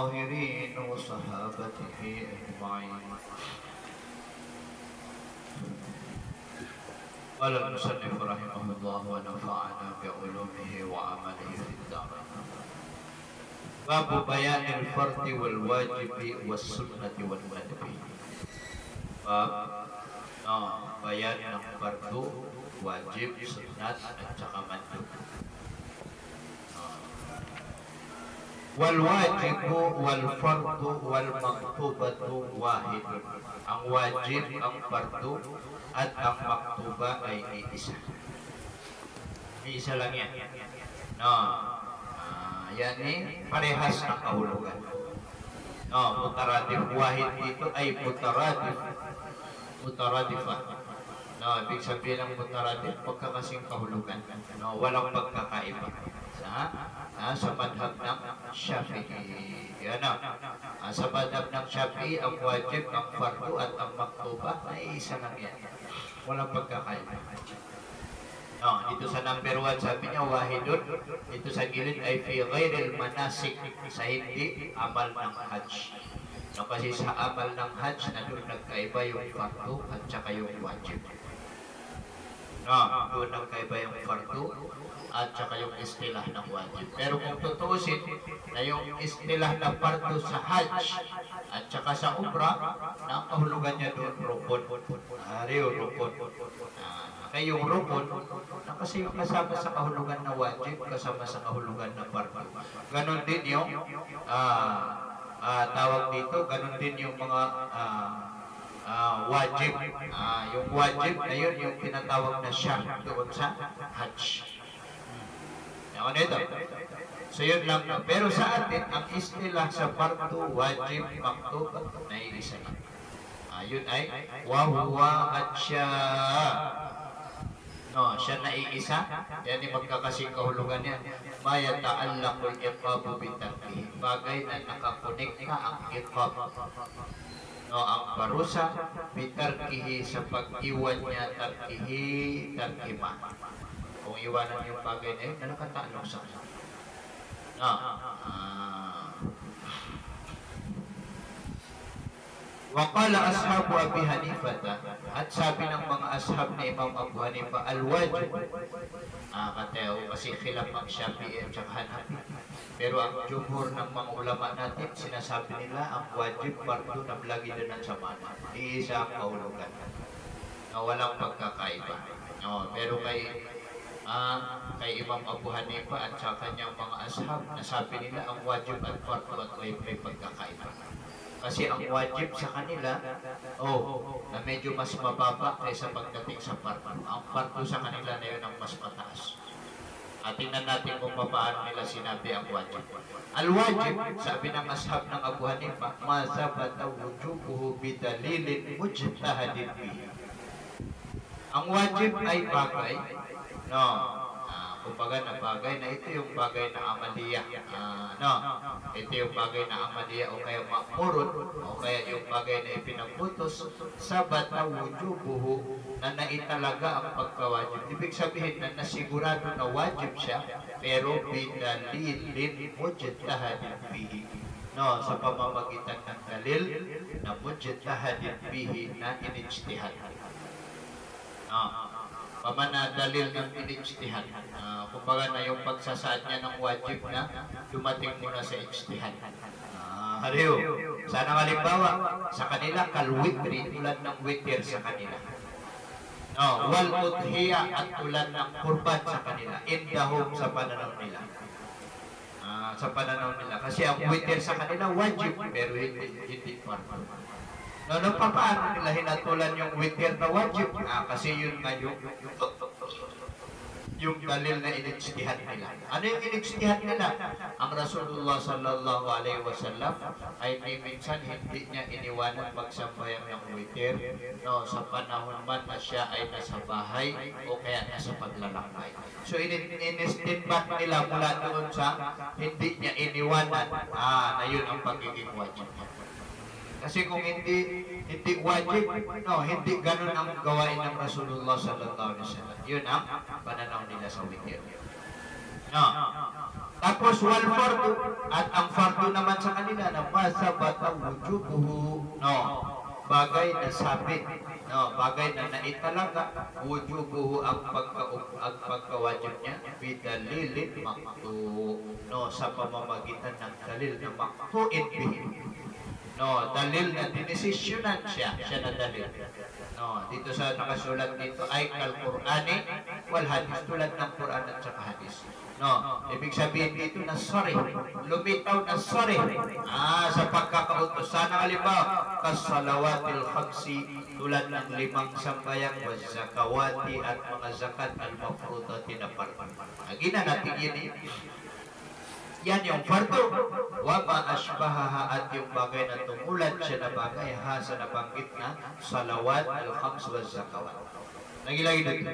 الطاهرين وصحابته أجمعين. قال المصنف رحمه الله ونفعنا بعلومه وعمله في الدارين. باب بيان الفرض والواجب والسنة والندب. Bab bayan ng fardu, wajib, sunat at saka mandub. Wal wajibu wal fardu wal maktubatu wahidun. Ang wajib, ang fardu at ang maktuba ay iisa. Isa lang yan. Yan parehas ng kahulugan. Mutaradif, wahid dito ay mutaradif. Mutaradifah. Ibig sabihin ng mutaradif, pagkakasing kahulugan. Walang pagkakaiba. Sa madhab ng Shafi'i. Sa madhab ng Shafi'i, ang wajib, ang fardu at ang maktuba ay isa lang yan. Walang pagkakaiba. Dito sa number 1, sabi niya, wahidun. Dito sa gilid ay fi ghairil manasik, sa hindi amal ng hajj. Kasi sa amal ng hajj, na doon nagkaiba yung fardu at saka yung wajib. Doon nagkaiba yung fardu at saka yung istilah ng wajib. Pero kung tutuusin na yung istilah ng fardu sa hajj at saka sa umrah, na kahulugan niya doon rukun. Rukun. Kaya yung rukun, kasi yung kasama sa kahulugan na wajib, kasama sa kahulugan na fardu. Ganon din yung tawag dito, ganon din yung mga wajib. Yung wajib na yun, yung tinatawag na shart doon sa hajj. Ano ito? So yun lang. Pero sa atin, ang istilah sa fardu, wajib, maktub, na iisa. Yun ay wahuwa at siya. Siya na iisa. Yan yung magkakasing kahulugan yan. Maya ta'allakul iqabu bitarkihi. Bagay na nakakonekta ang iqab. Ang parusa bitarkihi sa pag-iwan niya, tarkima. Kung iwanan yung bagay na yun, na nakatalok sa kanya. Waqala ashabu Abi Hanifata, at sabi ng mga ashab ni Imam Abu Hanifa, al-wajib. Katayo, kasi khilaf ang Shafi'i at saka Hanafi. Pero ang jumhur ng mga ulama natin, sinasabi nila ang wajib, fardu na lagi din ang samana. Iisa ang kahulugan. Walang pagkakaiba. Pero kay Imam Abu Hanifa at sa kanyang mga ashab, nasabi nila ang wajib at fardu at may pagkakaiba. Kasi ang wajib sa kanila, na medyo mas mababa kaysa pagdating sa fardu. Ang fardu sa kanila na yun ang mas mataas. At tingnan natin kung paano nila sinabi ang wajib. Al-wajib, sabi ng ashab ng Abu Hanifa, mazabata wujubuhu bidalilin mujtahadin bihi. Ang wajib ay bagay, kumbaga na bagay na ito yung bagay na amaliya. Ito yung bagay na amaliya o kaya ma'murun o kaya yung bagay na ipinaputos sabat na wujubuhu na naitalaga ang pagkawajib. Ibig sabihin na nasigurado na wajib siya pero bidalilin mujtahadin bihi. Sa pamamagitan ng dalil na mujtahadin bihi na inijtihad. Pamana dalil ng inijtihad. Kumbaga na yung pagsasaad niya ng wajib na dumating muna sa ijtihad. Hariyo. Sana halimbawa, sa kanila kalwitri, tulad ng witir sa kanila. Wal udhiya at tulad ng kurban sa kanila. Indahum sa pananaw nila. Sa pananaw nila. Kasi ang witir sa kanila wajib, pero hindi fardu. Paano nila hinatulan yung witir na wajib? Kasi yun nga yung dalil na inijtihad nila. Ano yung inijtihad nila? Ang Rasulullah sallallahu alaihi wasallam ay minsan hindi niya iniwanan magsambayan ng witir sa panahon man na siya ay nasa bahay o kaya nasa paglalakbay. So inistinbat nila mula doon sa hindi niya iniwanan na yun ang pagiging wajib. Kasi kung hindi wajib, hindi ganun ang gawain ng Rasulullah sallallahu alaihi wasallam. Yun ang pananaw nila sa witir. Tapos wal fardu, at ang fardu naman sa kanila na masabata wujubuhu, no, bagay na sabit, no, bagay na naitalaga wujubuhu ang pagkawajib niya bidalilin maktu, no, sa pamamagitan ng dalil na maktuin bihi, no, dalil na dinesisyonan siya na dalil. No, dito sa nakasulat dito ay kal-Qur'ani wal hadis, tulad ng Quran at saka hadis. No, ibig sabihin dito na sorry, lumitaw na sorry. Sa pagkakautos. Sana halimbawa, kasalawatil khamsi, tulad ng 5 sambayang, wa zakawati at mga zakat al-mafrudati na fardu. Agina natin yun eh. Yan yung fardu. Wa ma asbahaha, at yung bagay na tumulad siya na bagay ha sa nabanggit na salawat al-khams wa zakawat. Nagilagay dito.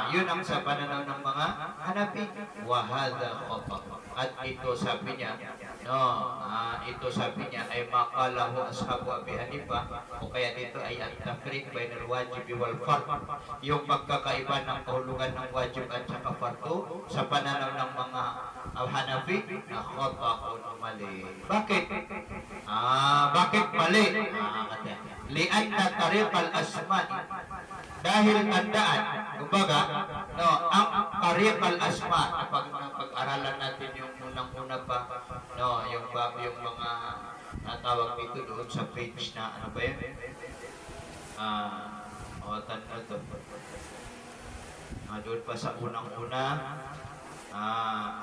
Yun ang sa pananaw ng mga Hanafi. Wa hadha khata. At ito sabi niya, no, ito sabi niya ay maqalahu ashabu Abi Hanifa, o kaya dito ay at-tafriq bainal wajibi wal fard, yung pagkakaiba ng kahulugan ng wajib at saka fardu sa pananaw ng mga Hanafi na khata'un, mali. Bakit? Bakit mali? Li'anna tariqal asma'i, dahil tandaan, kumbaga, no, ang tariqal asma', pag-aralan natin yung unang-una pa, no, yung mga natawag dito doon sa page na ano ba yun? Tanong ito. Doon pa sa unang-una,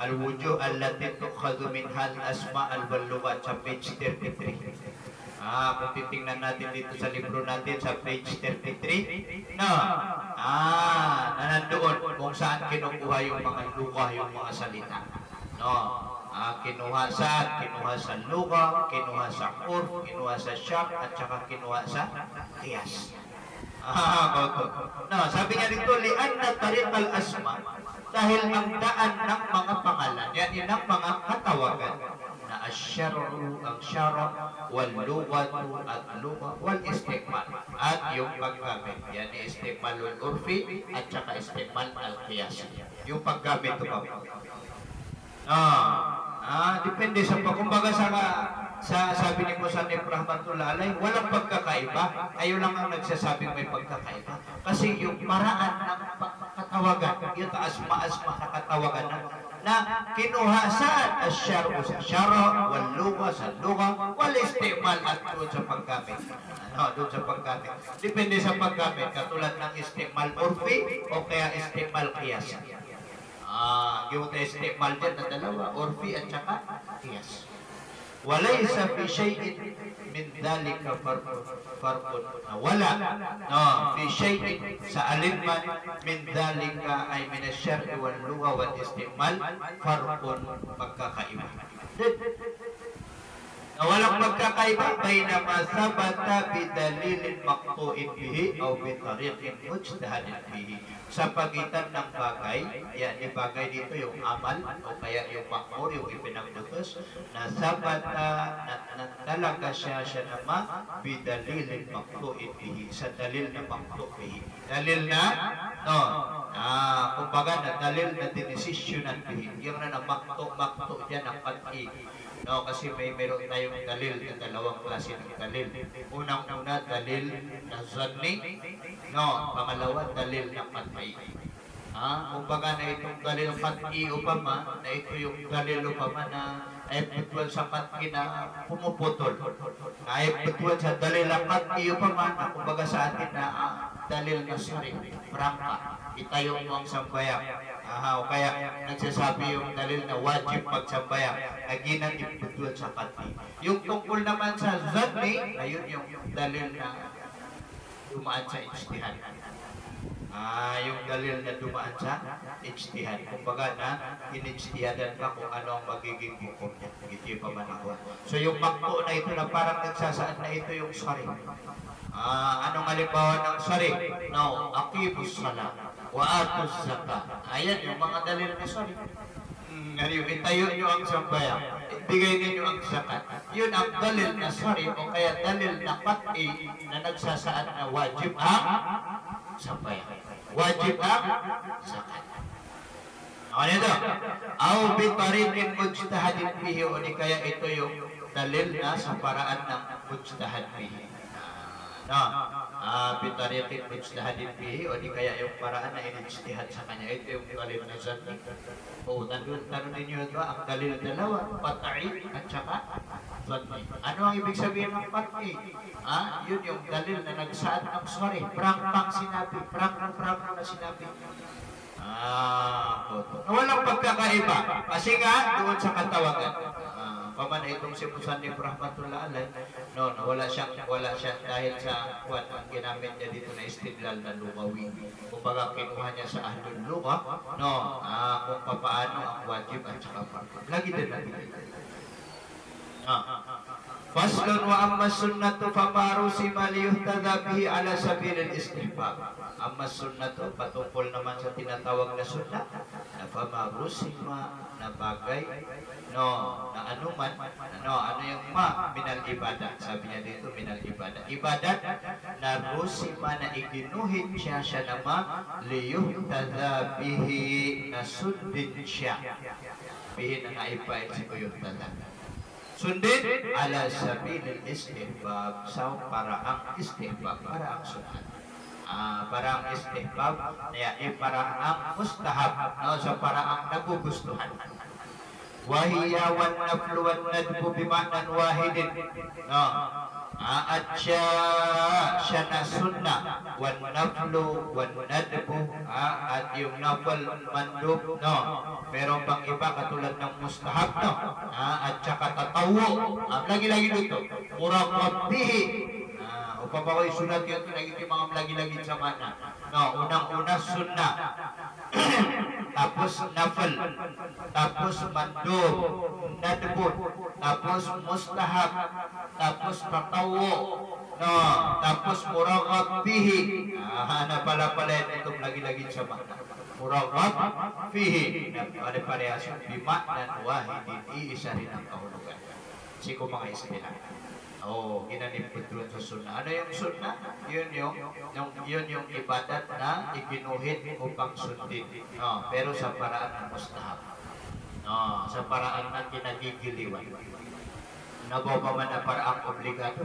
al-wujuh allati tukhadhu minha al-asma' al-balughat, sa page 33. Kung titingnan natin dito sa libro natin sa page 33, no, nandoon kung saan kinukuha yung mga luga, yung mga salita, no, kinuha sa luga, kinuha sa urf, kinuha sa syak, at saka kinuha sa qiyas. No, sabi niya dito, li'anna tariqal asma, dahil ang daan ng mga pangalan, yan ng mga katawagan, na asyar'u, ang syara', wal lughatu, at lugha, wal istiqmal, at yung paggamit, yan istiqmalul urfi at saka istiqmal al-qiyas, yung paggamit ito pa. Depende sa kumbaga sa sabi ni Musannif rahmatullah alayh, walang pagkakaiba. Ayaw lang ang nagsasabing may pagkakaiba. Kasi yung paraan ng katawagan, yung asma na katawagan na kinuha sa asyar'u, sa syara', wal lugha, sa lugha, wal istiqmal, at doon sa paggamit. Doon sa paggamit. Depende sa paggamit, katulad ng istiqmal urfi o kaya istiqmal qiyas. Yung istiqmal dyan na dalawa, urfi at saka qiyas. Walaysa fi shay'in min dhalika farqun, wala, no, fi shay'in, sa alinman, min dhalika ay min asyar'i wal lugha wal istiqmal, farqun, pagkakaiba. Walang pagkakaiba bainama sabata bidalilin maqtu'in bihi aw bitariqin mujtahadin bihi, sa pagitan ng bagay, yan yung bagay dito yung amal o kaya yung makmur, yung ipinagdutos na sabata na talaga siya naman bidalilin maqtu'in bihi, sa dalil na maqtu' bihi, dalil na, no, kumbaga na dalil na dinesisyonan bihi, yung na maqtu' dyan ang pati. No, kasi meron tayong dalil na dalawang klase ng dalil. Unang-una, dalil na zanni. No, pangalawa, dalil na patay. Kumbaga na itong dalil ng patay upama, na ito yung dalil upama na epektual sa patay na pumuputol. Epektual sa dalil ng patay upama na kumbaga sa atin na dalil na sari, prangka, itayo mo ang sambayang. O kaya nagsasabi yung dalil na wajib pagsambayang, aginan iputulad sa patay. Yung tungkol naman sa zanni, ayun yung dalil na dumaan sa ijtihad. Yung dalil na dumaan sa ijtihad. Kumbaga na inijtihadan ka kung ano ang magiging hukom niya. Ito yung pamanagawa. So yung makto na ito na parang nagsasaad na ito yung sari. Anong halimbawa ng sari? No, aqibus salat wa atuz zakat. Ayan yung mga dalil na sari. Itayo nyo ang sambayang, ibigay ninyo ang zakat. Yun ang dalil na sari o kaya dalil na pati na nagsasaad na wajib ang sambayang, wajib ang zakat. Ano ito? Aw bi tariqin mujtahadin fihi, o di kaya ito yung dalil na sa paraan ng mujtahad fihi. No, bitariqin mujtahadin fihi, o di kaya yung paraan na inijtihad sa kanya. Ito yung dalil na zanni. O, tanong ninyo ito, ang dalil dalawa, pat'i at saka zanni. Ano ang ibig sabihin ng pat'i? Yun yung dalil na nagsaad ng sorry, prang sinabi, prang na sinabi. Walang pagkakaiba. Kasi nga, doon sa katawagan. Paman itong si Musannif rahmatullah alayh, wala siya dahil sa ang ginamit niya dito na istidlal na lugawi. Kumbaga kinuha niya sa ahlul lugha, kung paano ang wajib at saka fardu. Lagi din natin. Faslun wa amma sunnatu famarusima liyuhtada bihi ala sabilil istihbab. Amma sunnatu patungkol naman sa tinatawag na sunnah na famarusima na bagay na anuman ano yung minal ibadah, sabi niya dito minal ibadah, ibadat na rusima na iginuhit siya nama liyuhtada bihi na sundin siya bihi na naipait si kuyuhtada sundin ala sabilil istihbab, sa paraang istihbab, paraang sunat. Paraang istihbab, paraang mustahab, sa paraang nagugustuhan. Wahiya wan naflu wan nadbu bima'nan wahidin. At siya na sunnah, wan naflu wan nadbu, at yung nafal mandub, meron pang iba katulad ng mustahab, at saka tatawo, lagi-lagi dito, muraqab bihi. Upapakoy sunat yun, yung mga lagi-lagi sa mana. Unang-una sunnah, tapos nafal, tapos mandub, nadbun, tapos mustahab, tapos tatawo, tapos muraqab bihi. Pala itong lagi-lagi sa mana. Muraqab fihi, pare-parehas bima'nan wahidin, iisa rin ang kahulugan. Siko mga istilah. Ginanipod doon sa sunnah. Ano yung sunnah? Yun yung ibadat na iginuhit upang sundin. Pero sa paraan ng mustahab. Sa paraan ng kinagigiliwan. Nababaman na paraang obligado.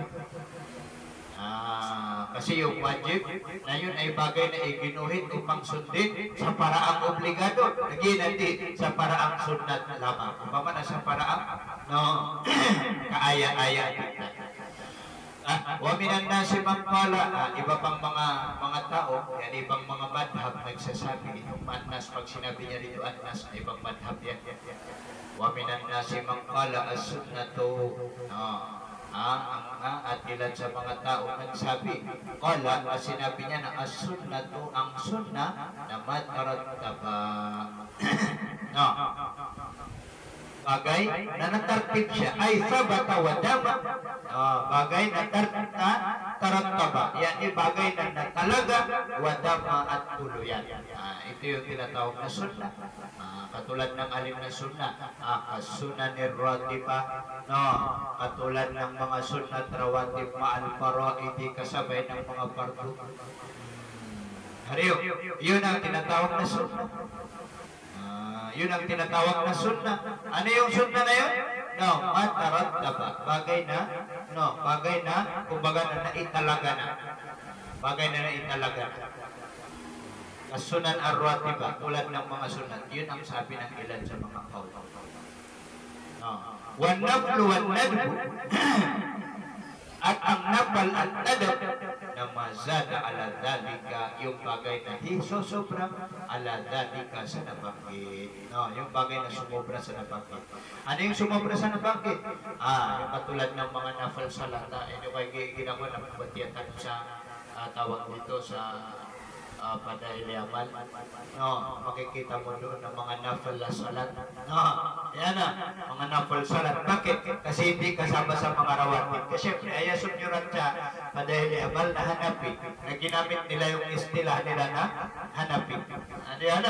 Kasi yung wajib na yun ay bagay na iginuhit upang sundin sa paraang obligado. Naginandi sa paraang sunnat lamang. Paman na sa paraang kaaya-aya. Wa minan nasi man qala, iba pang mga tao, yan ibang mga madhab nagsasabi itong annas, pag sinabi niya dito annas, ibang madhab yan. Wa minan nasi man qala as-sunnatu, at ilan sa mga tao nagsabi, qala, sinabi niya na as-sunnatu, ang sunnah na matarattaba. Bagay na natartib siya ay sabata wa dama, bagay na tarattaba, yan bagay na natalaga wa dama at tuluyan. Ito yung tinatawag na sunnah. Katulad ng alin na sunnah, as-sunan ar-ratiba, katulad ng mga sunnat rawatib ma'al faraidi, kasabay ng mga fardu. Hariyo, yun ang tinatawag na sunnah. Yun ang tinatawag na sunnah. Ano yung sunnah na yun? Matarattaba, bagay na kumbaga na naitalaga na. Bagay na naitalaga na. As-sunan ar-ratiba, tulad ng mga sunat. Yun ang sabi ng ilan sa mga qawl. Wan naflu wan nadbu, at ang nafal at nadab na mazada ala dhalika, yung bagay na hisosobra ala dhalika sa nabanggit. Yung bagay na sumobra sa nabanggit. Ano yung sumobra sa nabanggit? Yung katulad ng mga nafal salata, yung kay ginagawa ng pabatiatan sa tawag dito sa Padaili Amal. Makikita mo doon ng mga nafal salat. Yan mga nafal salat. Bakit? Kasi hindi kasama sa mga rawatib. Kasi ay sunyuran sa Padaili Amal na hanapin. Na ginamit nila yung istilah nila na hanapin. Ano yan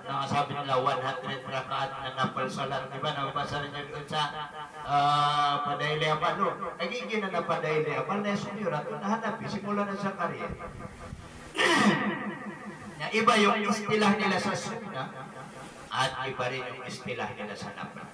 nakasabi nila 100 rakaat na nafal salat. Diba? Nabasa rin nyo doon sa Padaili Amal. Nagiging na Padaili Amal na sunyuran na hanapin. Simula na sa karya. Iba yung istilah nila sa sunnah. At iba rin yung istilah nila sa napan.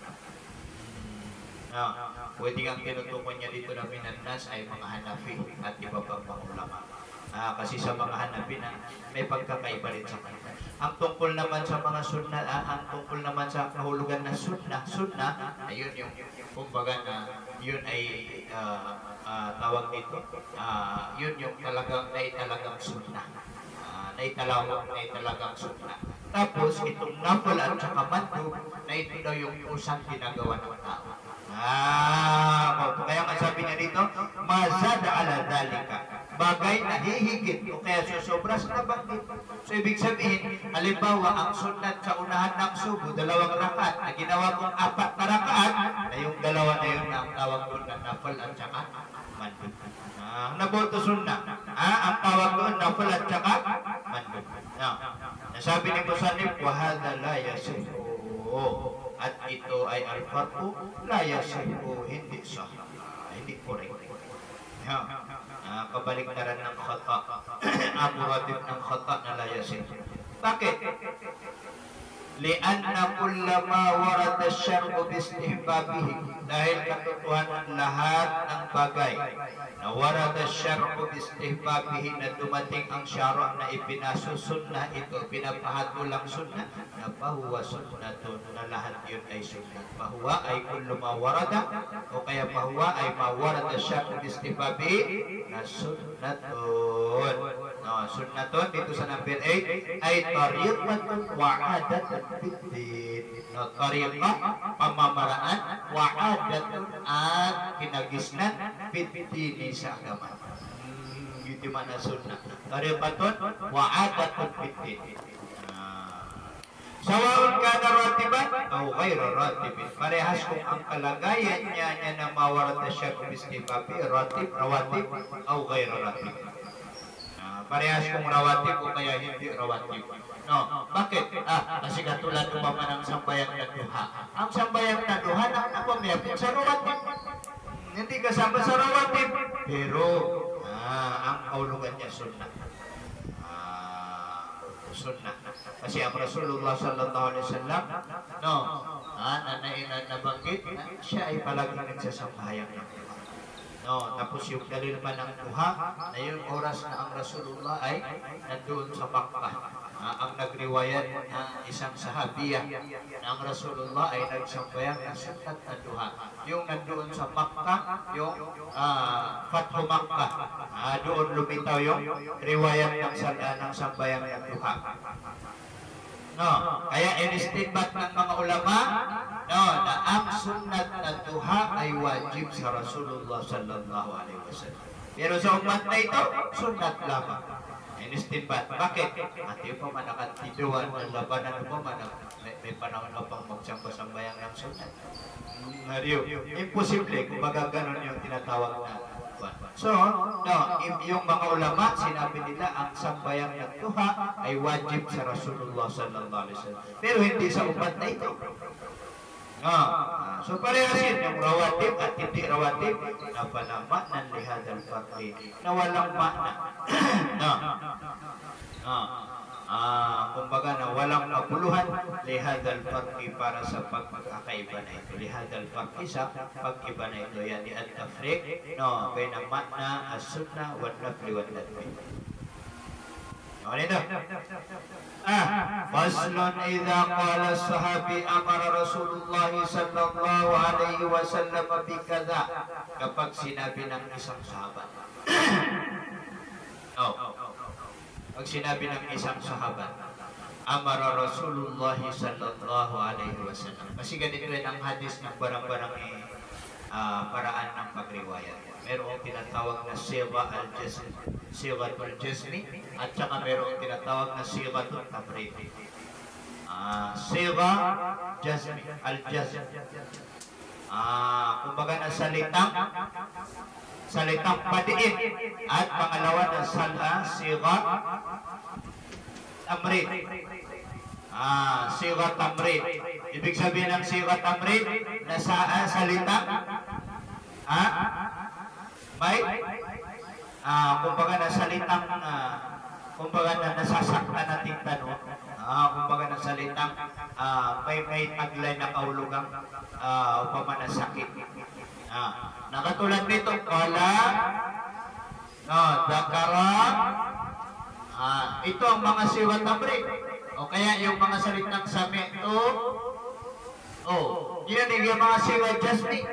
Pwede kang tinutukoy niya dito na minannas ay mga Hanafi at iba pang mga ulama. Kasi sa mga Hanafi na may pagkakaiba rin sa kanila. Ang tungkol naman sa mga sunna, ang tungkol naman sa kahulugan na sunna, ayun yung kumbaga na yun ay tawag dito, yun yung talagang sunna. Talagang sunna. Tapos itong nafal at saka mandub na ito daw yung usang ginagawa ng tao. Kaya nga sabi niya dito, mazada ala dalika, bagay na hihigit o kaya susobra sa nabanggit. So ibig sabihin, halimbawa ang sunat sa unahan ng subo, 2 rakaat, na ginawa kong 4 na rakaat, na yung dalawa na yun na ang tawag doon na nafal at saka mandub. Naboto sunna, ang tawag doon nafal at saka mandub. Nasabi ni Musannif, wahada la yasihu, at ito ay al-farqu la yasihu, hindi sah, hindi correct. Kabaliktaran ng khata, ang muradib ng khata na la yasihu. Bakit? Lianna kullama warada syar'u bistihbabihi, dahil katotohanan lahat ng bagay na warada syar'u bistihbabihi, na dumating ang syara' na ipinasusunna ito, pinapahatulang sunna, na pahuwa sunnatun, na lahat yun ay sunna. Pahuwa ay kullu ma warada, o kaya pahuwa ay ma warada syar'u bistihbabihi na sunnatun. Sunnatun dito sa number 8 ay tariqatun wa adatun fiddin. Tariqah, pamamaraan, wa adatun, at kinagisnan fiddin sa agama. Yun yung mana sunnah. Tariqatun wa adatun fiddin. Sawaun ka na ratiban o ghayra ratibin, parehas kung ang kalagayan niya na mawarat na siya kung istibabi, rawatib o ghayra ratib. Parehas kung rawatib o kaya hindi rawatib. Bakit? Kasi katulad ng pamanang sambayang na duha. Ang sambayang na duha na pamiyapin sa rawatib. Hindi kasama sa rawatib. Pero, ang kaulugan niya sunnah. Sunnah. Kasi ang Rasulullah sallallahu alaihi wasallam, nabanggit, siya ay palagi nagsasambayang ng duha. Tapos yung dalil pa ng duha, na yung oras na ang Rasulullah ay nandoon sa Makkah. Ang nagriwayat ng isang sahabiyah na ang Rasulullah ay nagsambayang ng sunnat na duha. Yung nandoon sa Makkah, yung Fathu Makkah, doon lumitaw yung riwayat ng sambayang ng duha. Kaya in-istinbat ng mga ulama na ang sunnat na duha ay wajib sa Rasulullah sallallahu alaihi wasallam. Pero sa umat na ito, sunnat lamang. In-istinbat. Bakit? At yung pamanakan tiduan ng labanan mo, may panahon na pang magsamba-sambayang ng sunnat. Imposible kung magaganon yung tinatawag na. So, yung mga ulama, sinabi nila ang sambayang ng duha ay wajib sa Rasulullah sallallahu alaihi wasallam. Pero hindi sa umat na ito. So parehas yun, yung rawatib at hindi rawatib, na panama ng lihadal fakri, na walang makna. Kumbaga na walang kabuluhan, lihadal fakri, para sa pagkakaiba na ito. Lihadal fakri sa pag-iba na ito. Yan, at-tafriq, bayna makna, as-sunnah, wal-nafli, wal-nadwi. Faslun idza qala sahabi amara Rasulullah sallallahu alaihi wasallam bi kadza, kapag sinabi ng isang sahabat. Pag sinabi ng isang sahabat, amara Rasulullah sallallahu alaihi wasallam. Kasi ganito yan ang hadis ng barang-barang paraan ng pagriwayat. Merong tinatawag na sigatul jazmi, at saka merong tinatawag na sigatul tabrid. Siga jazmi, al-jazm. Kumbaga na salitang padiin, at pangalawa na siga tamrid. Siga tamrid. Ibig sabihin ng siga tamrid na salita may kumbaga na salitang kumbaga na nasasaktan nating tanong, kumbaga ng salitang may taglay na kahulugang upama na sakit. Nakatulad nito, kala, dakara, ito ang mga siwat tamri. O kaya yung mga salitang sami ito, yun yung mga siwat jasmi.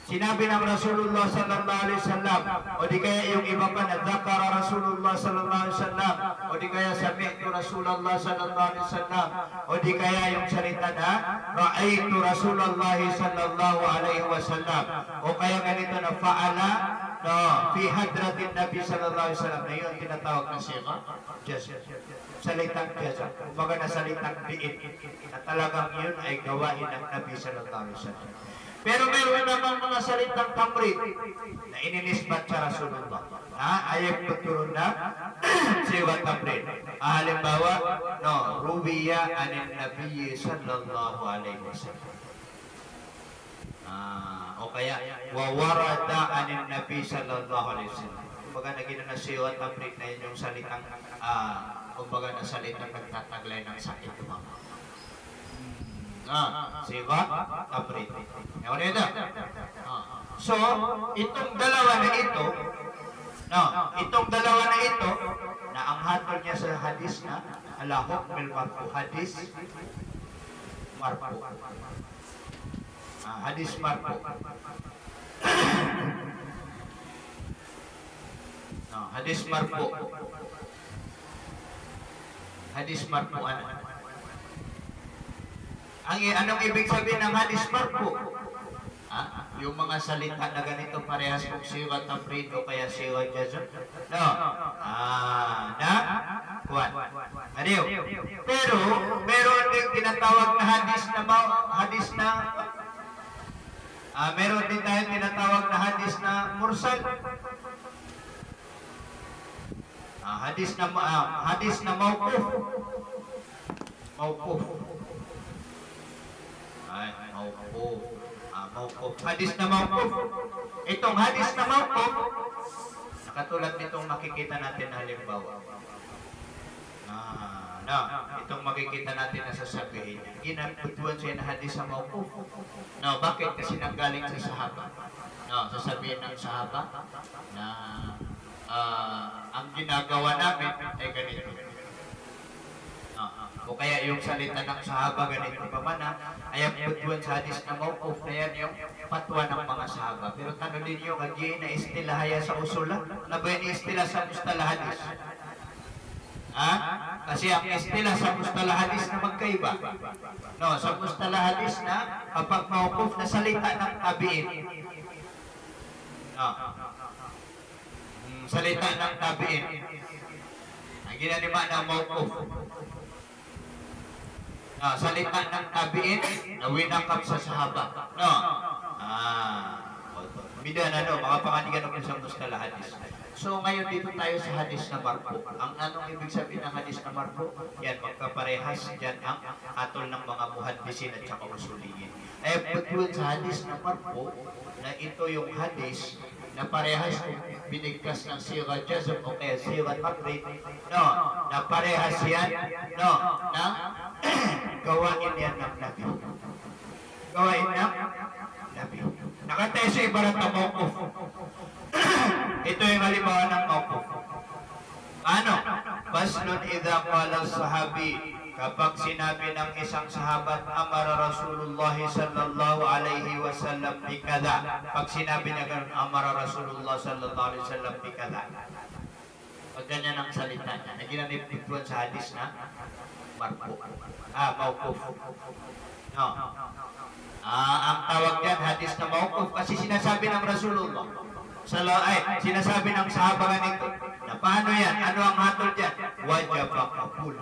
Sinabi ng Rasulullah sallallahu alaihi wasallam, o di kaya yung iba pa na dakara Rasulullah sallallahu alaihi wasallam, o di kaya sami'tu Rasulullah sallallahu alaihi wasallam, o di kaya yung salita na ra'aitu Rasulullah sallallahu alaihi wasallam, o kaya ganito na fa'ala fi hadratin Nabi sallallahu alaihi wasallam, na yun tinatawag na siya salitang jazam, kumbaga na salitang biit, na talagang yun ay gawain ng Nabi sallallahu alaihi wasallam. Pero meron namang mga salitang tamrid na ininisbat sa Rasulullah. Ayat betul na siwa tamrid. Halimbawa, ruwiya anin Nabi sallallahu alaihi wasallam. O kaya, wawarada anin Nabi sallallahu alaihi wasallam. Kumbaga naging na siwa tamrid na yun yung salitang, kumbaga na salitang nagtataglay ng sakit mga. Siwa tamrid. So, itong dalawa na ito, na ang hatol niya sa hadis na ala hukmil marfu, hadis marfu. Hadis marfu. Hadis marfu. Hadis marfu anong ibig sabihin ng hadis marfu? Yung mga salita na ganito parehas kung siwa tamrid o kaya siwa jazm. Kuwan. Pero meron din tinatawag na meron din tayo tinatawag na hadis na mursal. Hadis na mawquf. Mawquf. Hadis na mawquf. Itong hadis na mawquf, nakatulad nitong makikita natin na halimbawa. Itong makikita natin na sasabihin. Ginagputuan siya na hadis na mawquf. Bakit? Kasi nanggaling sa sahaba. Sasabihin ng sahaba na ang ginagawa namin ay ganito. O kaya yung salita ng sahaba ganito pa man ay ang patuan sa hadis na mawquf na yan yung patwa ng mga sahaba. Pero tanong din nyo, kagyan na istilahaya sa usula, na ba yung istilah sa mustalah hadis? Kasi ang istilah sa mustalah hadis na magkaiba. Sa mustalah hadis na kapag mawquf na salita ng tabi'in. Salita ng tabi'in. Ang ginanima na mawquf. Salita ng tabi'in na winakap sa sahaba. Bidan mga panganigan ng isang mustalah hadis. So ngayon dito tayo sa hadis na marfu. Ang anong ibig sabihin ng hadis na marfu? Yan, magkaparehas dyan ang atol ng mga muhaddisin at saka usuliyin. Betul sa hadis na marfu na ito yung hadis na parehas binigkas ng siga jazm o kaya siga tamrid, na parehas yan, na gawain yan ng Nabi. Gawain ng Nabi. Nakatay sa ibarat na mawquf. Ito yung halimbawa ng mawquf. Baslun idha qala sahabi, kapag sinabi ng isang sahabat, amara Rasulullah sallallahu alaihi wasallam bikada. Pag sinabi na ganun, amara Rasulullah sallallahu alaihi wasallam bikada. Pag ganyan ang salita niya, na ginanipituan sa hadis na marfu. Mawquf. Ang tawag yan, hadis na mawquf, kasi sinasabi ng Rasulullah. Sinasabi ng sahaba ganito, na paano yan? Ano ang hatol dyan? Wajib maqbul.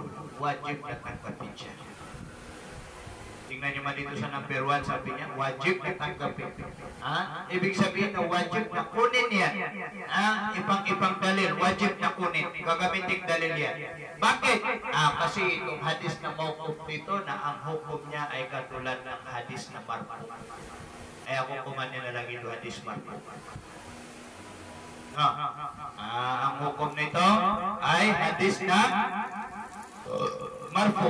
Wajib na tanggapin siya. Tingnan nyo man dito sa number 1, sabi niya, wajib na tanggapin. Ibig sabihin na wajib na kunin yan. Ibang dalil, wajib na kunin. Gagamitin dalil yan. Bakit? Kasi itong hadis na mawquf dito, na ang hukom niya ay katulad ng hadis na marfu. Ay ako kumanin na lagi yung hadis marfu. Ang hukom nito ay hadis na marfu.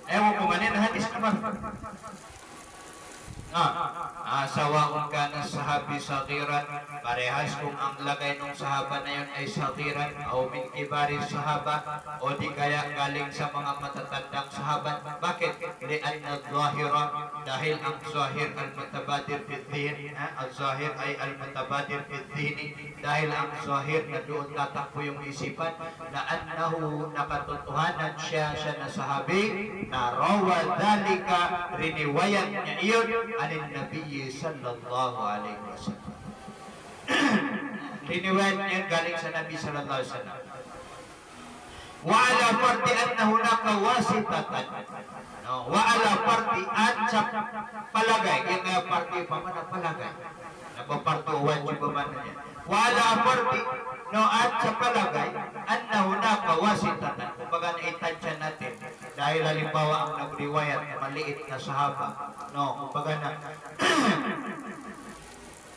Ewan ko manin hadis na marfu. Sawaun ka ng sahabi sagiran, parehas kung ang lagay ng sahaba na yun ay sagiran o min kibari sahaba o di kaya galing sa mga matatandang sahabat. Bakit? Lianna zahira, dahil ang zahir al-mutabadir fi dhihn, ang zahir ay al-mutabadir fi dhihn, dahil ang zahir na doon tatakbo yung isipan na annahu nakatotohanan siya na sahabi na rawa dhalika, riniwayan niya iyon anin Nabi sallallahu alaihi wasallam. Riniwayan niya galing sa Nabi sallallahu alaihi wasallam. Wa ala fardi anna hunaka wasitatan. Wa ala fardi at sa palagay, yung fardi pa man ang palagay. Napapartuwan yung pamana niya. Wa ala fardi at sa palagay anna hunaka wasitatan. Kumbaga naitansya natin dahil halimbawa ang nagriwayat maliit na sahaba. Kumbaga na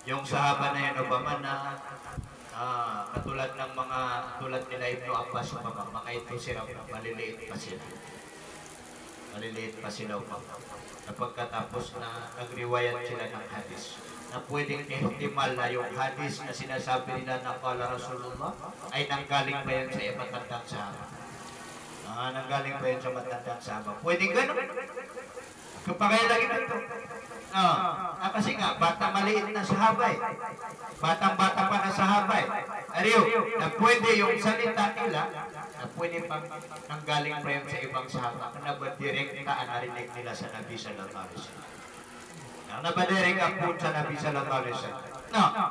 yung sahaba na yun o ba man na katulad ng mga tulad nila Ibn Abbas mga ito sila maliliit pa sila. Maliliit pa sila na pagkatapos na nagriwayat sila ng hadis na pwedeng ihtimal na yung hadis na sinasabi nila na qala Rasulullah ay nanggaling pa yan sa matandang sahaba. Nanggaling pa yan sa matandang sahaba. Pwedeng ganun. Kapagaya lagi dito. Kasi nga, bata maliit na sahabay. Batang-bata pa na sahabay. Ariyo, na pwede yung salita nila, na pwede pang nanggaling pa yun sa ibang sahaba. Na ba direkta ang narinig nila sa Nabi sallallahu alaihi wasallam. Na ba direct ang po sa Nabi sallallahu alaihi wasallam.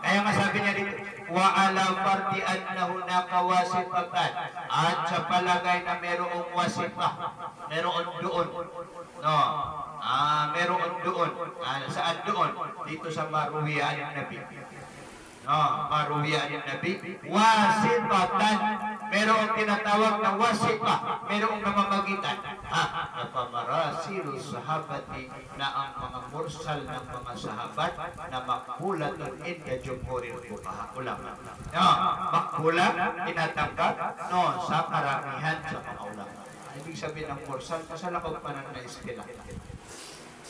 Kaya nga sabi niya dito, wa ala fardi annahu nakawasifatan, at sa palagay na merong wasifah, meron doon. Meron doon. Saan doon? Dito sa maruwiyan ng Nabi. Maruwiyan ng Nabi. Wasifatan. Merong tinatawag na wasifah. Merong namamagitan. Napamarasilu sahabati na ang mga mursal ng mga sahabat na makbulatun inda jumhuril fuqaha ulama. Makbulat, tinatanggap sa karamihan sa mga ulama. Ibig sabihin ng mursal, kasalakaw pa ng na-istilah.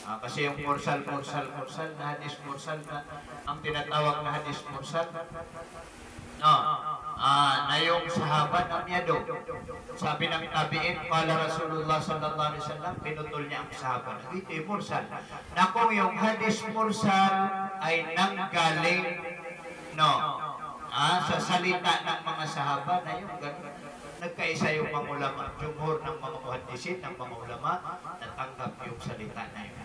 Kasi yung mursal na hadis mursal na ang tinatawag na hadis mursal na yung sahabat ang yado. Sabi ng tabi'in, qala Rasulullah sallallahu alaihi wasallam, pinutol niya ang sahabat. Ito yung mursal. Na kung yung hadis mursal ay nanggaling sa salita ng mga sahabat na yung ganun. Nagkaisa yung mga ulama, jumhur ng mga muhaddisin, ng mga ulama, natanggap yung salita na yun.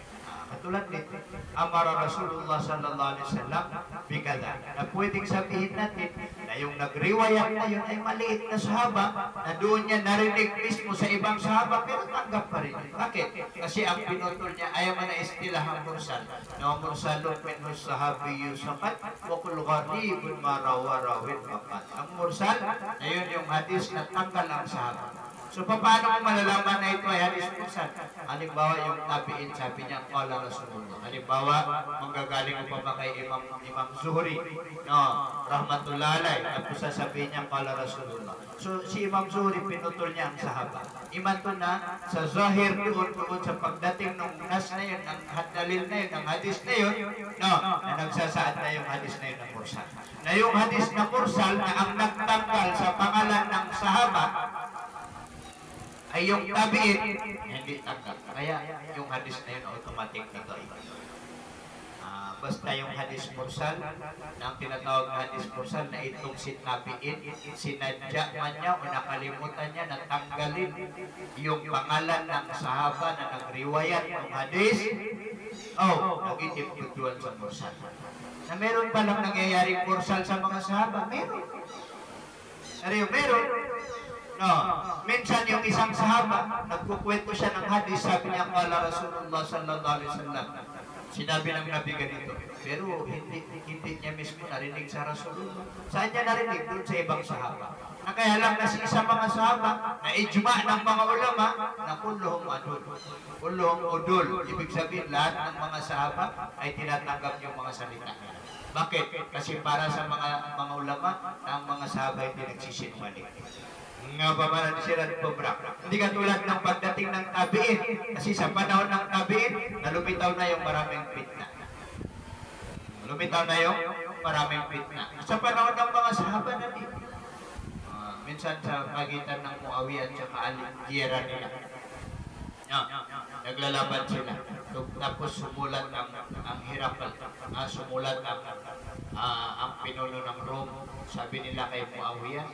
Katulad nito, amara Rasulullah sallallahu alaihi wasallam bikada, na pwedeng sabihin natin na yung nagriwayat na yun ay maliit na sahaba, na doon niya narinig mismo sa ibang sahaba, pero tanggap pa rin. Bakit? Kasi ang pinutol niya ay man na istilahang mursal. Na mursalun minhu sahabiyyu saqat wa kullu gharibun ma rawarawin faqat. Ang mursal na yun yung hadis na tanggal ang sahaba. So paano mo malalaman na ito ay hadis mursal? Halimbawa yung tabi'in, sabi niya qala Rasulullah. Halimbawa manggagaling mo pa kay Imam Zuhri, rahmatullah alayh, at sasabihin niya qala Rasulullah. So si Imam Zuhri pinutol niya ang sahaba. Imanto na sa zahir doon sa pagdating ng nas na yun, ang hadalil na yun, ang hadis na yun, na nagsasaad na yung hadis na yun ng mursal. Na yung hadis na mursal na ang nagtanggal sa pangalan ng sahaba ay yung tabi'in, hindi tanggap. Kaya yung hadis na yun automatic nito ay basta yung hadis mursal na ang tinatawag na hadis mursal na itong tabi'in, sinadya man niya o nakalimutan niya na tanggalin yung pangalan ng sahaba na nagriwayat ng hadis, nag-itip tutuan sa mursal. Na meron palang nangyayaring mursal sa mga sahaba, meron. Meron. Minsan yung isang sahaba, nagkukwento siya ng hadis, sabi niya qala Rasulullah sallallahu alaihi wasallam. Sinabi ng Nabi ganito, pero hindi niya mismo narinig sa Rasulullah. Saan niya narinig? Doon sa ibang sahaba. Na kaya lang kasi sa mga sahaba, na ijma ng mga ulama, na kulluhum adul. Kulluhum udul. Ibig sabihin, lahat ng mga sahaba ay tinatanggap yung mga salita nila. Bakit? Kasi para sa mga ulama, ang mga sahaba hindi nagsisinungaling. Nga pa man ang sirat pabra. Hindi katulad ng pagdating ng tabiin. Kasi sa panahon ng tabiin, nalumitaw na yung maraming fitna. Lumitaw na yung maraming fitna. Sa panahon ng mga sahaba na din. Minsan sa pagitan ng Muawiyah at Ali, giyera nila. Naglalaban sila. Tapos sumulat ang Hiraqal. Sumulat ang pinuno ng Rome. Sabi nila kay Muawiyah,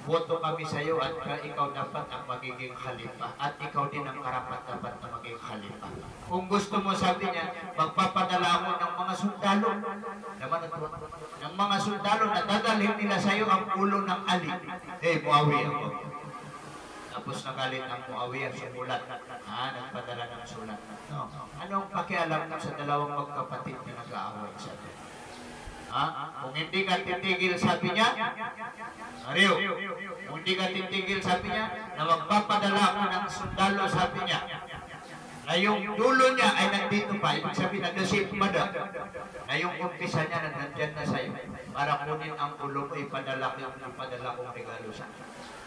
boto kami sa iyo at ikaw dapat ang magiging khalifa at ikaw din ang karapat dapat na maging khalifa. Kung gusto mo, sabi niya, magpapadala ako ng mga sundalo. Ng mga sundalo na dadalhin nila sa iyo ang ulo ng Ali. Muawiyah. Tapos nagalit ang Muawiyah, sumulat. Nagpadala ng sulat. Anong pakialam mo sa dalawang magkapatid na nag-aaway sa iyo? Kung hindi ka titigil, sabi niya, Ariyo, kung hindi ka titigil, sabi niya, na magpapadala ako ng sundalo, sabi niya, na yung dulo niya ay nandito pa, ibig sabihin na nasip mada, na yung umpisa niya na nandyan na sa'yo, para kunin ang ulo mo, ipadala kong regalo sa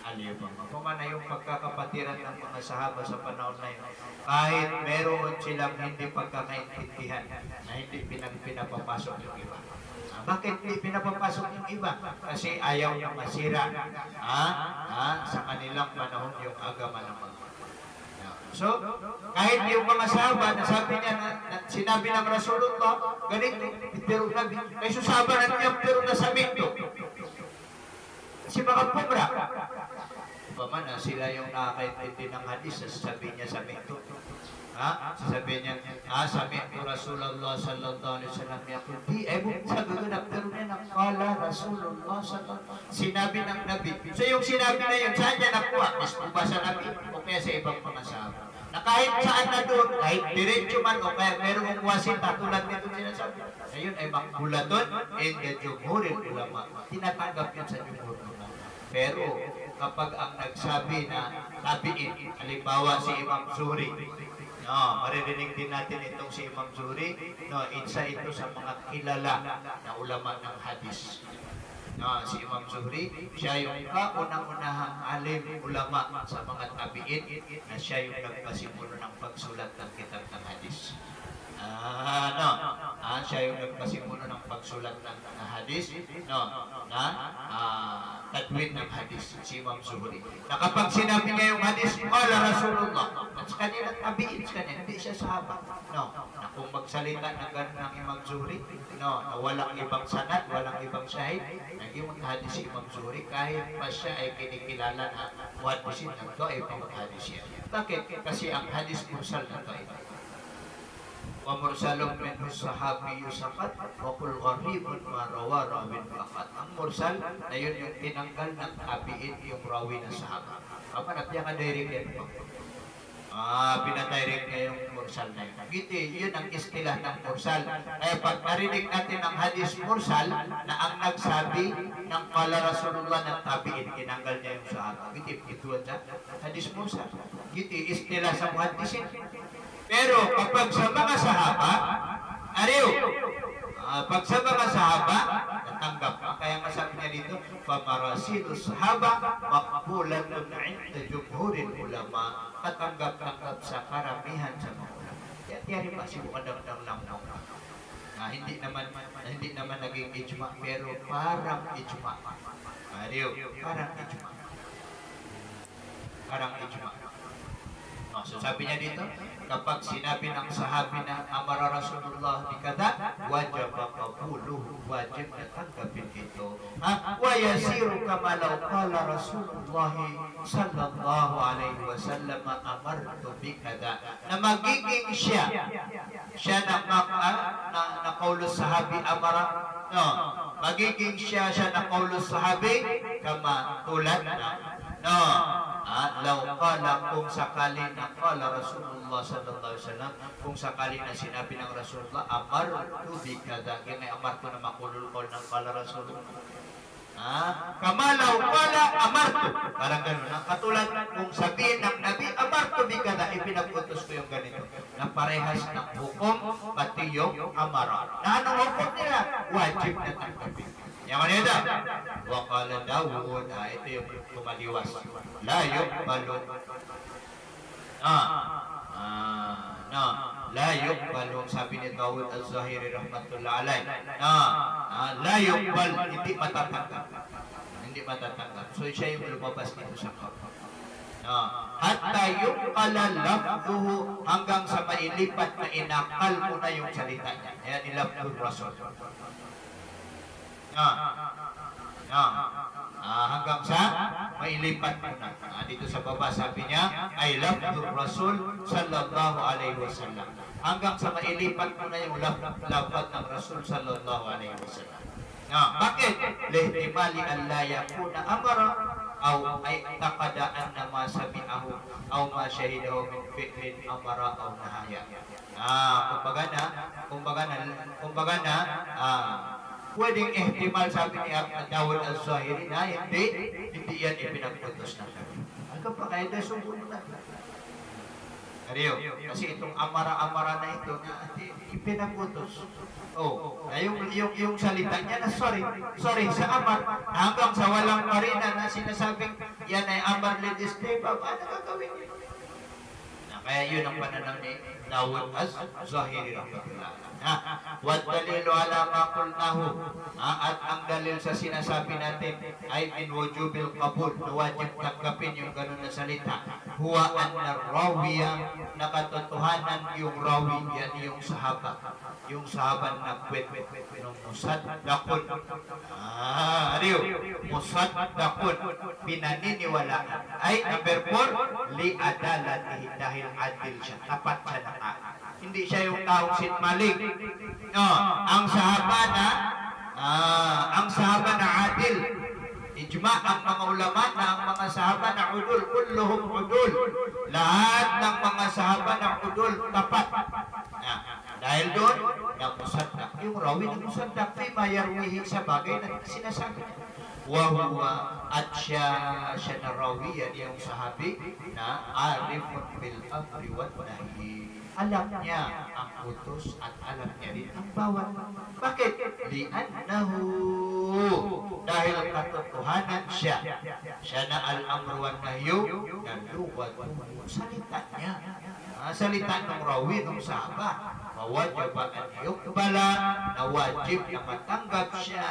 aliyo pa. Pumana yung pagkakapatiran ng mga sahaba sa panahon na yun, kahit meron silang hindi pagkakaintindihan, na hindi pinapapasok yung iba. Bakit hindi pinapapasok yung iba? Kasi ayaw niyang masira sa kanilang panahon yung agama ng mga. So, kahit yung mga sahaba, nasabi niya na sinabi ng Rasulullah, ganito, pero may susabaran niya, pero nasa minto. Kasi baka pumra. Pamana, sila yung nakakaintindi ng hadis, sasabihin niya sa minto. Sasabihin niya, sabi ko Rasulullah sallallahu alaihi wasallam yakul di sabi ko na pero niya nakala Rasulullah sallallahu sinabi ng Nabi. So yung sinabi na yun, saan niya nakuha? Mismo ba sa Nabi o kaya sa ibang mga sahaba? Na kahit saan na doon, kahit diretso man o kaya merong wasita tulad nito sinasabi. Ayun ay makbulaton and the jumhuril ulama. Tinatanggap yun sa jumhur ulama. Pero kapag ang nagsabi na tabiin, halimbawa si Imam Zuhri, maririnig din natin itong si Imam Zuhri, isa ito sa mga kilala na ulama ng hadis. Si Imam Zuhri, siya yung kaunang-unahang alim ulama sa mga tabiin na siya yung nagpasimulo ng pagsulat ng kitab ng hadis. Siya yung nagpasimulo ng pagsulat ng hadis, tadwin ng hadis, si Imam Zuhri. Na kapag sinabi niya yung hadis, qala Rasulullah, at sa kanila, tabiin sa kanila, hindi siya sahaba. Na kung magsalita na gano'n ng Imam Zuhri, na walang ibang sanad, walang ibang shahid, naging maghadis si Imam Zuhri, kahit pa siya ay kinikilala na muhadisin ng ito ay pamaghadis siya. Bakit? Kasi ang hadis mursal na ito ay wa mursalun minhu sahabiyyu saqat wa kul gharibun ma rawa rawin faqat. Ang mursal na yun yung tinanggal ng tabiin yung rawi na sahaba. Kapan niya ka direct yan po? Pinadirect niya yung mursal na yun. Giti, yun ang istilah ng mursal. Kaya pag narinig natin ang hadis mursal na ang nagsabi ng qala Rasulullah ng tabiin, tinanggal niya yung sahaba. Giti, ituan sa hadis mursal. Giti, istilah sa muhaddisin. Pero kapag sa mga sahaba, pag sa mga sahaba, natanggap. Kaya masabi niya dito, pamarasilu sahaba, makbulatun inda jumhurin ulama, katanggap-tanggap sa karamihan sa mga ulama. Yari pa si Bukadang lang hindi naman naging ijma, pero parang ijma. Parang ijma. So sabi niya dito, kapag sinabi ng sahabi na amara Rasulullah di kada, wajib qabuluhu, wajib na tanggapin ito. Wa yasiru kama law qala Rasulullah sallallahu alaihi wasallam amartu bi kada. Na magiging siya na kaulos sahabi amara, magiging siya na kaulos sahabi kama tulad na law qala, kung sakali na qala Rasulullah sallallahu alaihi wasallam, kung sakali na sinabi ng Rasulullah amartu bi kada, kaya may amartu na makulul kol ng qala Rasulullah. Kama law qala amartu, parang gano'n. Katulad kung sabihin ng Nabi amartu bi kada, ipinag-utos ko yung ganito, na parehas ng hukom pati yung amara. Na anong hukom nila? Wajib na tanggapin. Yang kanina, waqala Dawud, ito yung kumaliwas. La yuqbalu. La yuqbalu, sabi ni Dawud al-Zahiri rahmatullah alay. La yuqbal, hindi matatanggap. Hindi matatanggap. So siya yung lumabas dito sa kapwa. Hatta yuqala lafduhu, hanggang sa mailipat na inakal mo na yung salita niya. Ayan, ilabdul rasul. Hanggang sa mailipat mo na. Dito sa baba sabi niya, ay lafdul rasul sallallahu alaihi wasallam. Hanggang sa mailipat mo na yung lafad ng rasul sallallahu alaihi wasallam. Bakit? Lihtimali an la yakuna amara aw ay taqadaan na ma sami'ahu aw ma shahidahu min fi'lin amara aw nahaya. Kumbaga na, pwedeng ihtimal, sabi ni Dawud al-Zahiri, na hindi yan ipinagputos na sabi. Ano pa kaya tayo sumunod na? Ariyo, kasi itong amara-amara na ito na ipinagputos. Yung salita niya na sorry sa amar, hanggang sa walang marina na sinasabing yan ay amar lidiste, paano gagawin niyo? Kaya yun ang pananaw ni Dawud az-Zahiri rahmatullah. Wad dalilu ala ma qulnahu, at ang dalil sa sinasabi natin ay min wujubil qabul, na wajib tanggapin yung ganun na salita. Huwa anna rawiya, nakatotohanan yung rawi, yan yung sahaba na kwet nung musaddaqun. Musaddaqun, pinaniniwalaan. Ay number 4, li adalatihi, dahil adil siya, tapat siya na hindi siya yung taong sinmaling. Ang sahaba na adil. Ijma ang mga ulama na ang mga sahaba na udul, kulluhum udul. Lahat ng mga sahaba na udul, tapat. Dahil doon, na musaddaq. Yung rawi na musaddaq, may mayarwihi sa bagay na sinasabi niya. Wahuwa, at siya na rawi, yan yung sahabi na arifun bil amri wa nahi. Alam niya ang utos at alam niya rin ang bawal. Bakit? Li'annahu, dahil katotohanan siya na al-amru wa nahyu, naluwag salita niya. Salita ng rawi ng sahaba, mawajaba an yuqbala, na wajib na matanggap siya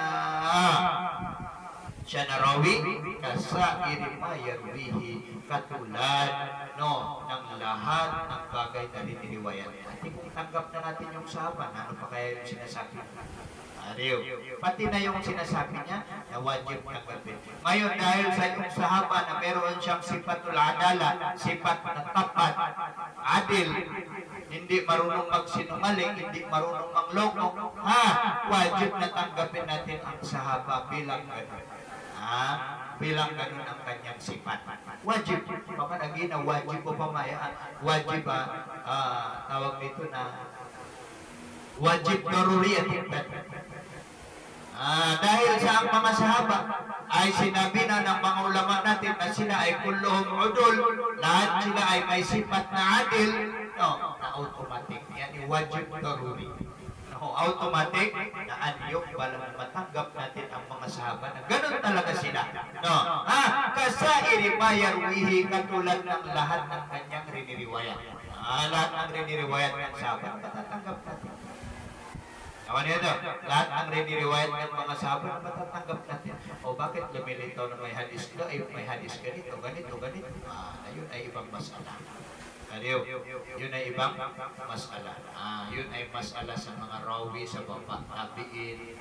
na rawi, kasairi ma yarwihi, katulad ng lahat ng bagay na diniriwayat. At kung tanggap na natin yung sahaba, ano pa kaya yung sinasabi? Pati na yung sinasabi niya na wajib tanggapin. Ngayon, dahil sa yung sahaba na meron siyang sifatul adala, sifat na tapat, adil, hindi marunong magsinungaling, hindi marunong mangloko, wajib na tanggapin natin ang sahaba bilang ganun. Bilang ganun ang kanyang sifat. Wajib. Baka naging wajib o pamaya. Wajib tawag dito na wajib daruriyatin. Dahil sa ang mga sahaba ay sinabi na ng mga ulama natin na sila ay kulluhum udul, lahat sila ay may sifat na adil, na automatic. Yan wajib daruri. Automatic na anyok balang matanggap natin ang mga sahaba na ganun talaga sila. Kasairi ma yarwihi, katulad ng lahat ng kanyang riniriwayat. Lahat ng riniriwayat ng sahaba matatanggap natin. Kawan nito, lahat ng riniriwayat ng mga sahaba matatanggap natin. Bakit lumilitaw na may hadis ka? May hadis ganito. Ayun ay ibang masala. Yun ay ibang masala. Yun ay masala sa mga rawi sa baba. Tabiin.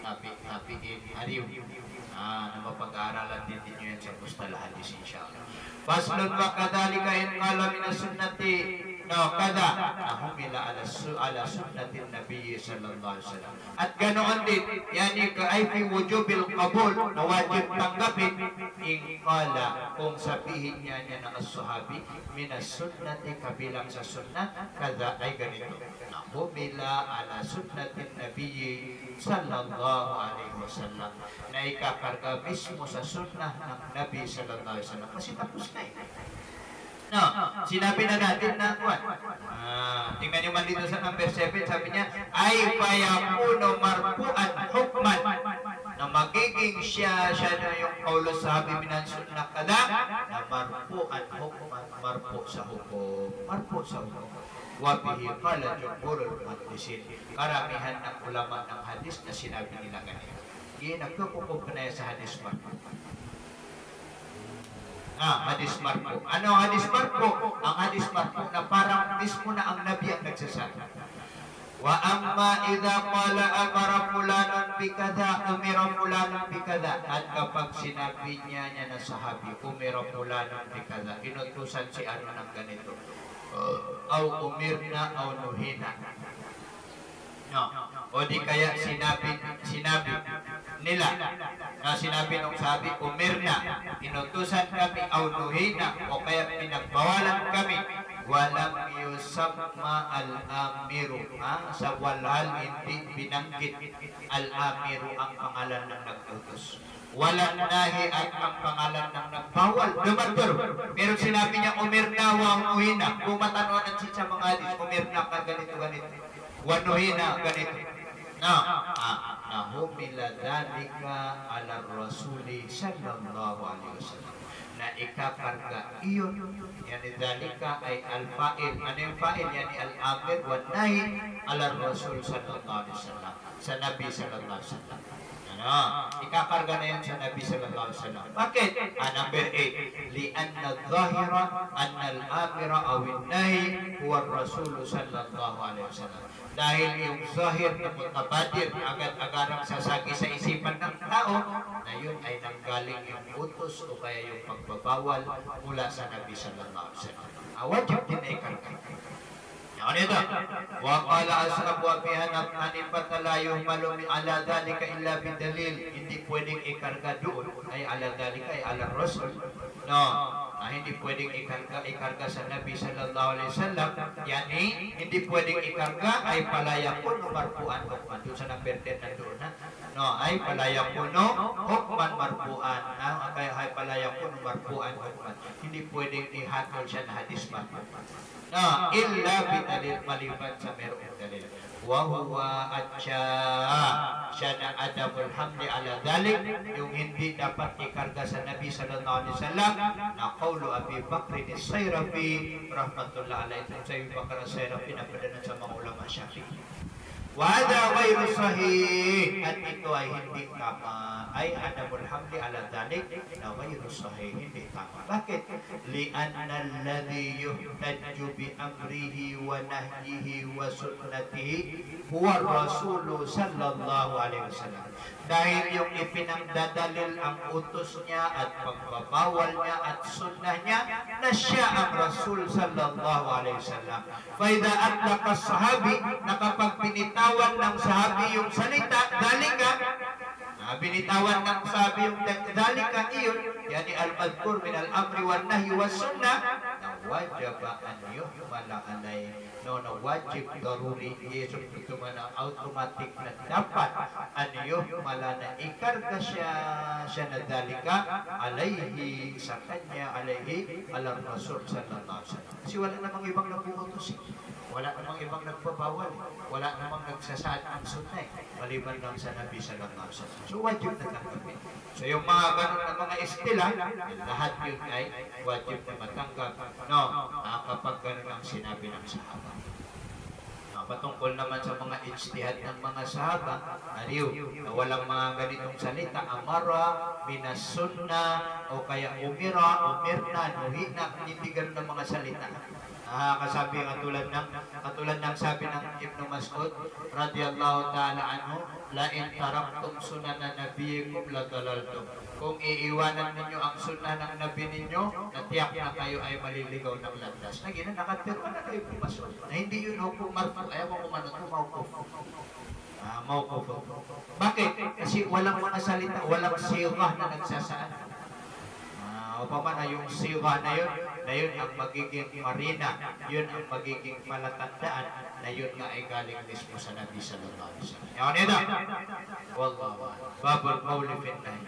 Na mapag-aaralan din ninyo yan sa Mustalah Hadis insyaAllah. Faslun wa kadhalika in qala min as-sunnati kada humila ala sunnatin Nabi sallallahu alaihi wasallam. At ganoon din, yani ka ay fi wujubil qabul, na wajib tanggapin in qala, kung sabihin niya na as-sahabi min as-sunnati, kabilang sa sunnah, kada ay ganito. Humila ala sunnatin Nabi sallallahu alaihi wasallam, na ikakarga mismo sa sunnah ng Nabi sallallahu alaihi wasallam. Kasi tapos na sinabi na natin na tingnan nyo man dito sa number 7, sabi niya ay payakuno marpuan hukman, na magiging siya na yung kaulo sabi minan sunnah kada na marfu'an hukman, marfu sa hukum, marfu sa hukum. Wa bihi qala jumhurul muhaddisin, karamihan ng ulama ng hadis na sinabi nila ganito. Nagkukukup na sa hadis marfu. Hadis marfu. Ano ang hadis marfu? Ang hadis marfu na parang mismo na ang Nabi ang nagsasabi. Wa amma idza qala amara fulanun bikadha umira fulanun bikadha, at kapag sinabi niya na sahabi umira fulanun bikadha, inutusan si ano ng ganito, au umirna au nuhina, no, o di kaya sinabi nila na sinabi nung sabi umirna, inutusan kami, au nuhina, o kaya pinagbawalan kami, walam yusamma al-amiru, sa walhal hindi binanggit al-amiru ang pangalan ng nag-utos, walang nahi at ang pangalan ng nagbawal, dumatur, pero sinabi niya umirna wa nuhina, kumatanuan ang sa mga hadis, umirna ka ganito wa nuhina ganito, humila dhalika ala rasuli sallallahu alaihi wasallam, na ikakarga iyon, yani dhalika ay al-fa'il, ano yung fa'il, yani al-amir wa nahi ala rasul sallallahu alaihi wasallam, sa Nabi sallallahu alaihi wasallam. Ikakarga na yan sa Nabi sallallahu alaihi wasallam. Bakit? Number 8, li'anna dhahira anna al-amira awin nahi huwa rasul sallallahu alaihi wasallam. Dahil yung zahir na mutabadir na agad-agarang sasagi sa isipan ng tao, na yun ay nanggaling yung utos o kaya yung pagbabawal mula sa Nabi sallallahu alaihi wasallam. Wajib din na ikarga. Ano ito? Wa qala ashabu Abi Hanifah la yuhmalu ala dhalika illa bidalil, hindi pwedeng ikarga doon ay ala dhalika ay ala rasul, no, hindi pwedeng ikarga sa Nabi sallallahu alaihi wasallam, yani hindi pwedeng ikarga ay palayakun marfu'an hukman, doon sa number 10 nandoon na, no, ay palayakun hukman marfu'an, kaya ay palayakun marfu'an hukman, hindi pwedeng ihatol siya na hadis marfu', illa bidalil, maliban sa merong dalil. Wa huwa siya na adabul hamdi ala dhalik, yung hindi dapat ikarga sa Nabi sallallahu alaihi wasallam, na qawlu Abi Bakr as-Sayrafi rahmatullah alaihi, sa Abi Bakr as-Sayrafi na padanan sa mga ulama Syafi'i. Wa hadha ghairu sahih, at ito ay hindi tama, ay adabul hamdi ala dhalik na ghairu sahih, hindi tama. Bakit? Li'anna alladhi yuhtajju bi amrihi wa nahyihi wa sunnatihi huwa rasulu sallallahu alaihi wasallam. Dahil yung ipinagdadalil ang utos niya at pagbabawal niya at sunnah niya, na siya ang Rasul sallallahu alaihi wasallam. Fa idza atlaqa sahabi, na kapag binitawan ng sahabi yung salita dhalika, binitawan ng sahabi yung dhalika iyon, yani al-madhkur min al-amri wan nahyi was sunnah, na wajaba an yuhmala alai, no, na wajib daruri, yeso ito man ang automatic na dapat an yuhmala, na ikarga siya na dhalika alayhi, sa kanya, alayhi ala rasul sallallahu alaihi wasallam. Kasi wala namang ibang nabuutos, wala namang ibang nagpabawal, wala namang nagsasaad ng sunnah, maliban lang sa Nabi sallallahu alaihi wasallam. So wajib na tanggapin. So yung mga ganun na mga estila, lahat yun ay wajib na matanggap, no, kapag ganun ang sinabi ng sahaba. Patungkol naman sa mga ijtihad ng mga sahaba, na walang mga ganitong salita, amara, minas sunna, o kaya umira, umirna, nuhina, hindi ganun ng mga salita. Kasabi katulad ng sabi ng Ibn Mas'ud radiyallahu ta'ala anhu, la in taraktum sunana nabiyikum la dalaltum, kung iiwanan ninyo ang sunnah ng nabi ninyo, natiyak na kayo ay maliligaw ng landas. Nakatiro na kayo Ibn Mas'ud na hindi yun hukum marfu, ayaw mo kumano ito, mawkuf. Bakit? Kasi walang mga salita, walang sirah na nagsasaan. Upama na yung siwa na yun ang magiging marina, yun ang magiging palatandaan na yun nga ay galing mismo sa Nabi sallallahu alaihi wasallam. Yan ito. Wallahu a'lam. Babul qawli fin nahi.